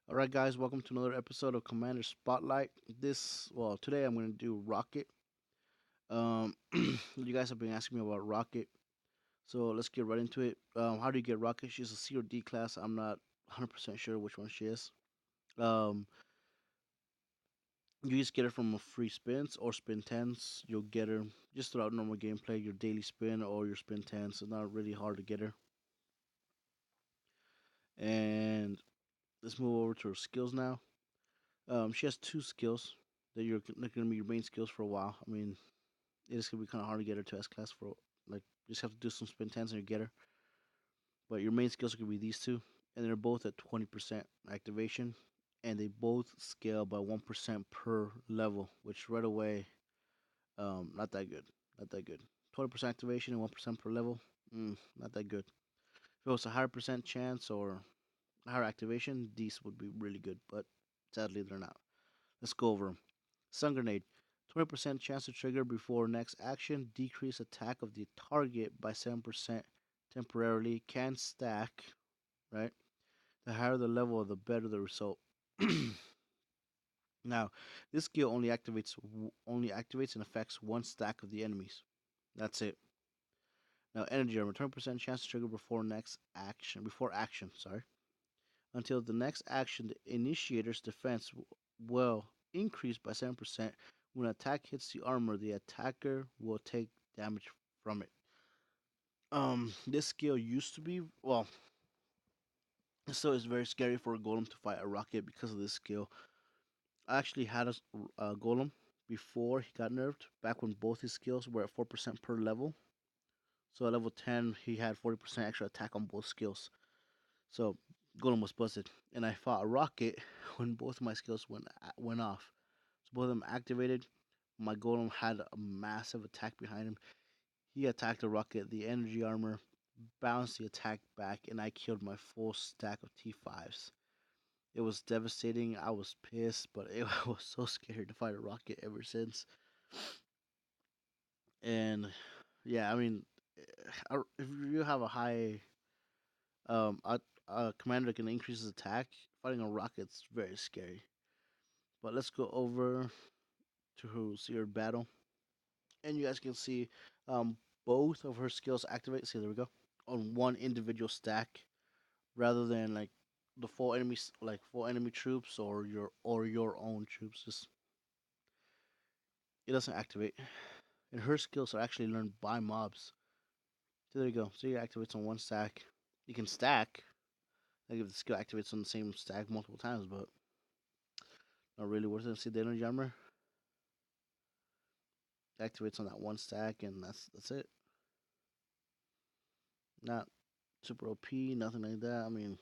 All right, guys, welcome to another episode of Commander Spotlight. Today I'm going to do Rocket. You guys have been asking me about Rocket, so let's get right into it. How do you get Rocket? She's a C or D class. I'm not 100% sure which one she is. Um, you just get her from a free spins or spin tens. You'll get her just throughout normal gameplay, your daily spin or your spin tens. It's not really hard to get her. And let's move over to her skills now. She has two skills that you're going to be your main skills for a while. I mean, it is gonna be kind of hard to get her to S class for like you just have to do some spin tens and you get her. But your main skills are gonna be these two, and they're both at 20% activation, and they both scale by 1% per level, which right away, not that good, not that good. 20% activation and 1% per level, not that good. If it was a higher percent chance or higher activation, these would be really good, but sadly they're not. Let's go over them. Sun Grenade. 20% chance to trigger before next action. Decrease attack of the target by 7% temporarily. Can stack, right? The higher the level, the better the result. Now, this skill only activates and affects one stack of the enemies. That's it. Now, energy armor, 20% chance to trigger before action, sorry. Until the next action, the initiator's defense will increase by 7%. When an attack hits the armor, the attacker will take damage from it. This skill used to be so it's very scary for a golem to fight a rocket because of this skill. I actually had a golem before he got nerfed, back when both his skills were at 4% per level. So at level 10, he had 40% extra attack on both skills. So golem was busted, and I fought a rocket when both of my skills went off. So both of them activated. My golem had a massive attack behind him. He attacked the rocket, the energy armor, bounced the attack back, and I killed my full stack of T5s. It was devastating. I was pissed, but it was so scary to fight a rocket ever since. And yeah, I mean, if you have a high a commander that can increase his attack, fighting a rocket's very scary. But let's go over to see her battle, and you guys can see um, both of her skills activate. See, there we go, on one individual stack, rather than like the full enemy troops or your own troops. Just it doesn't activate, and her skills are actually learned by mobs. So there you go. So it activates on one stack. You can stack, like if the skill activates on the same stack multiple times, but not really worth it. See the energy armor activates on that one stack, and that's it. Not super OP, nothing like that. I mean,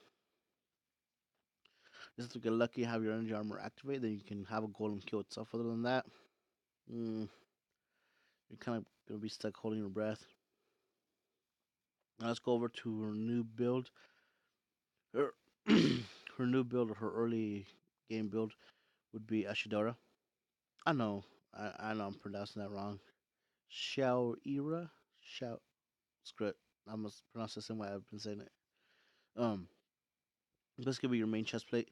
just have to get lucky, have your energy armor activate, then you can have a golem kill itself. Other than that, mm, you're kind of gonna be stuck holding your breath. Now let's go over to her new build. Her her new build or her early game build would be Ashidara. I know I'm pronouncing that wrong. Shaoira? Shao screw it. I must pronounce the same way I've been saying it. Um this could be your main chest plate.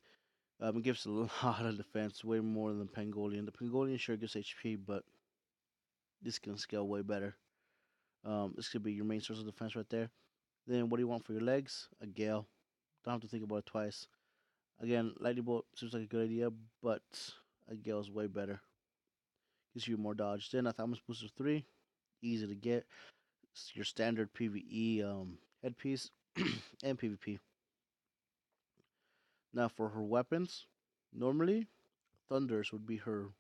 It gives a lot of defense, way more than the Pangolian. The Pangolian sure gives HP, but this can scale way better. This could be your main source of defense right there. Then what do you want for your legs? A Gale. Don't have to think about it twice. Again, Lightning Bolt seems like a good idea, but a Gale is way better. Gives you more dodge. Then a Thalamus Booster 3, easy to get. It's your standard PvE headpiece and PvP. Now for her weapons, normally Thunders would be her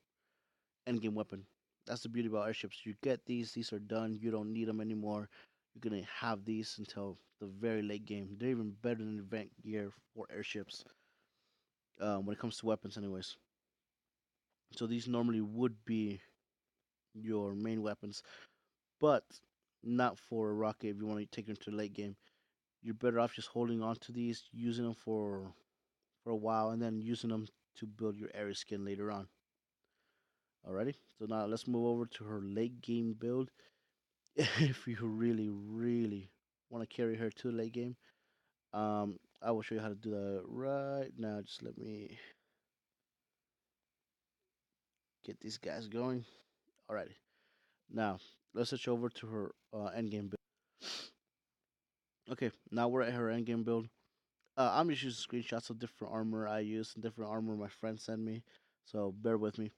endgame weapon. That's the beauty about airships. You get these are done. You don't need them anymore. You're gonna have these until the very late game. They're even better than event gear for airships when it comes to weapons, anyways. So these normally would be your main weapons, but not for a rocket if you want to take them to the late game. You're better off just holding on to these, using them for a while, and then using them to build your area skin later on. Alrighty, so now let's move over to her late game build. If you really, really want to carry her to the late game, I will show you how to do that right now. Just let me get these guys going. Alrighty. Now, let's switch over to her endgame build. Okay, now we're at her endgame build. I'm just using screenshots of different armor I use and different armor my friends send me. So bear with me.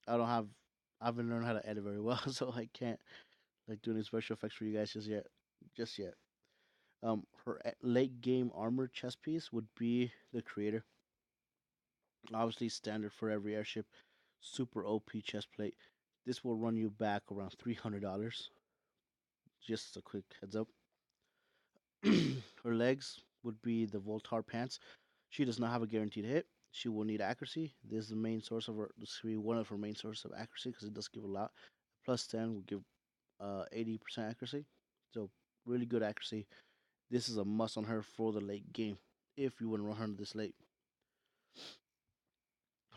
I don't have, I haven't learned how to edit very well, so I can't like do any special effects for you guys just yet. Just yet. Her late game armor chest piece would be the creator. Obviously standard for every airship. Super OP chest plate. This will run you back around $300. Just a quick heads up. Her legs would be the Voltar pants. She does not have a guaranteed hit. She will need accuracy. This is the main source of her. This will be one of her main sources of accuracy because it does give a lot. Plus 10 will give 80% accuracy. So really good accuracy. This is a must on her for the late game if you want to run her this late.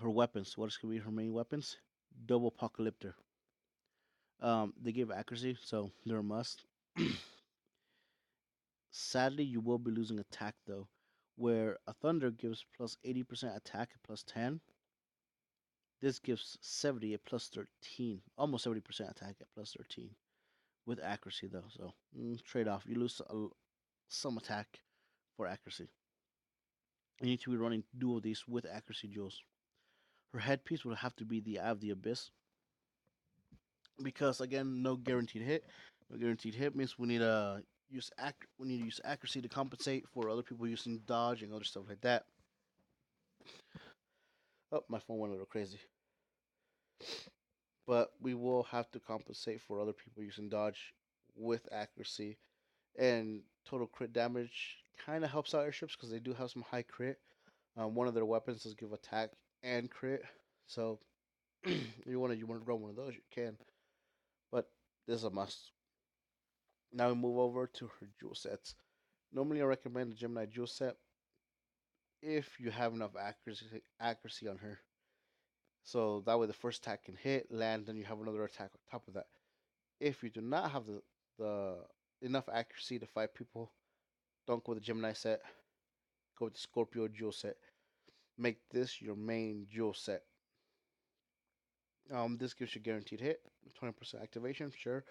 Her weapons. What is going to be her main weapons? Double Apocalyptor. They give accuracy, so they're a must. Sadly, you will be losing attack though, where a Thunder gives plus 80% attack at plus 10. This gives 70 at plus 13, almost 70% attack at plus 13 with accuracy though. So trade off. You lose some attack for accuracy. You need to be running dual of these with accuracy jewels. Her headpiece would have to be the Eye of the Abyss because again, no guaranteed hit. No guaranteed hit means we need to use accuracy to compensate for other people using dodge and other stuff like that. Oh, my phone went a little crazy. But we will have to compensate for other people using dodge with accuracy and total crit damage. Kind of helps out airships because they do have some high crit. One of their weapons does give attack and crit, so you want to run one of those, you can. But this is a must. Now we move over to her jewel sets. Normally, I recommend the Gemini jewel set if you have enough accuracy on her. So that way the first attack can hit, land, and you have another attack on top of that. If you do not have the enough accuracy to fight people, don't go with the Gemini set. Go with the Scorpio jewel set. Make this your main jewel set. This gives you a guaranteed hit, 20% activation, sure,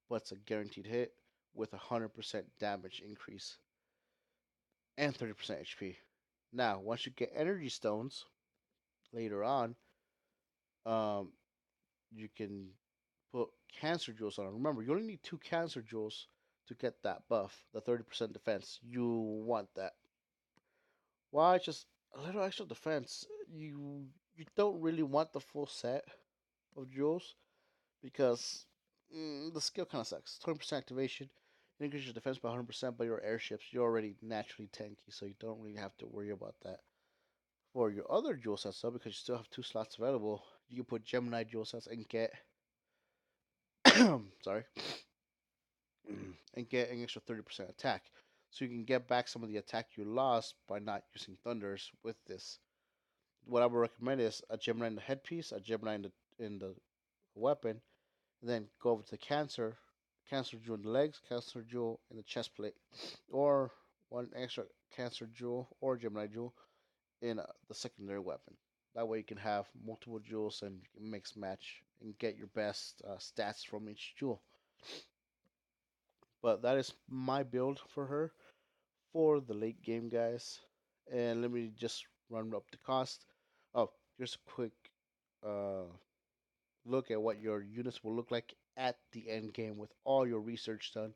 but it's a guaranteed hit with 100% damage increase and 30% HP. Now, once you get energy stones later on, um, you can put cancer jewels on. Remember, you only need 2 cancer jewels to get that buff, the 30% defense. You want that. Why just a little extra defense? You don't really want the full set of jewels because the skill kind of sucks. 20% activation, it increases your defense by 100% by your airships. You're already naturally tanky, so you don't really have to worry about that. For your other jewel sets, though, because you still have 2 slots available, you can put Gemini jewel sets and get sorry, and get an extra 30% attack. So you can get back some of the attack you lost by not using thunders with this. What I would recommend is a Gemini in the headpiece, a Gemini in the weapon, then go over to the cancer jewel in the legs, cancer jewel in the chest plate, or one extra cancer jewel or Gemini jewel in the secondary weapon. That way you can have multiple jewels and you can mix match and get your best stats from each jewel. But that is my build for her for the late game, guys. And let me just run up the cost. Oh, here's a quick uh, look at what your units will look like at the end game with all your research done.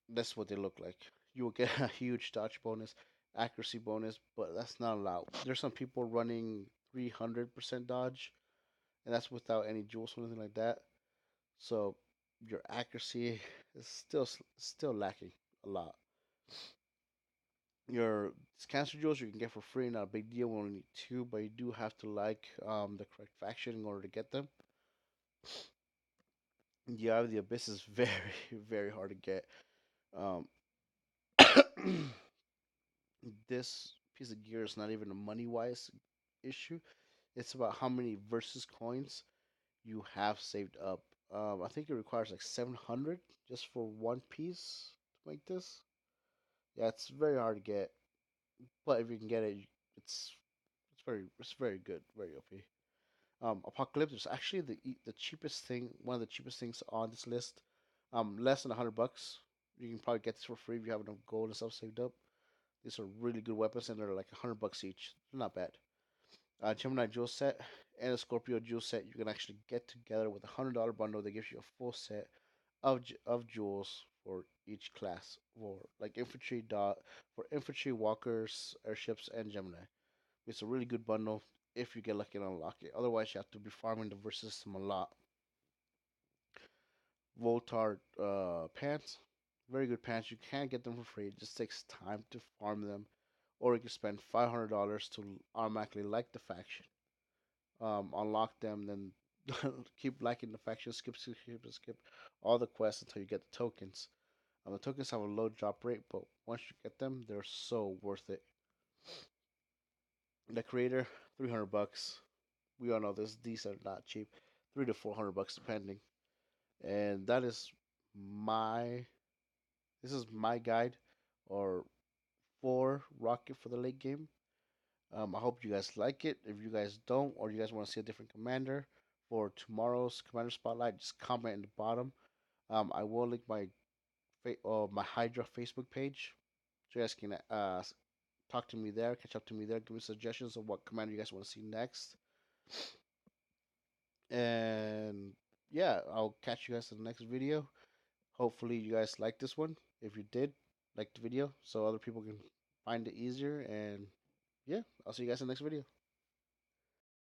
That's what they look like. You will get a huge dodge bonus, accuracy bonus, but that's not allowed. There's some people running 300% dodge, and that's without any jewels or anything like that. So your accuracy is still lacking a lot. Your cancer jewels you can get for free, not a big deal. We only need 2, but you do have to like the correct faction in order to get them. The Eye of the Abyss is very, very hard to get. Um, this piece of gear is not even a money wise issue. It's about how many versus coins you have saved up. I think it requires like 700 just for one piece to make this. Yeah, it's very hard to get, but if you can get it, it's it's very good, very OP. Apocalypse is actually the cheapest thing, one of the cheapest things on this list. Less than $100. You can probably get this for free if you have enough gold and stuff saved up. These are really good weapons, and they're like $100 each. They're not bad. Gemini Jewel set and a Scorpio Jewel set, you can actually get together with $100 bundle that gives you a full set of jewels for each class for like infantry dot for infantry, walkers, airships, and Gemini. It's a really good bundle if you get lucky and unlock it. Otherwise, you have to be farming the versus system a lot. Voltar pants, very good pants. You can't get them for free. It just takes time to farm them, or you can spend $500 to automatically like the faction. Unlock them, then keep liking the faction, skip all the quests until you get the tokens. The tokens have a low drop rate, but once you get them, they're so worth it. The creator, $300. We all know this; these are not cheap. $300 to $400 depending. And that is my this is my guide or for Rocket for the late game. I hope you guys like it. If you guys don't, or you guys want to see a different commander for tomorrow's commander spotlight, just comment in the bottom. I will link my Hydra Facebook page, so you guys can talk to me there, catch up to me there, give me suggestions of what commander you guys want to see next. And yeah, I'll catch you guys in the next video. Hopefully, you guys like this one. If you did, like the video so other people can find it easier. And yeah, I'll see you guys in the next video.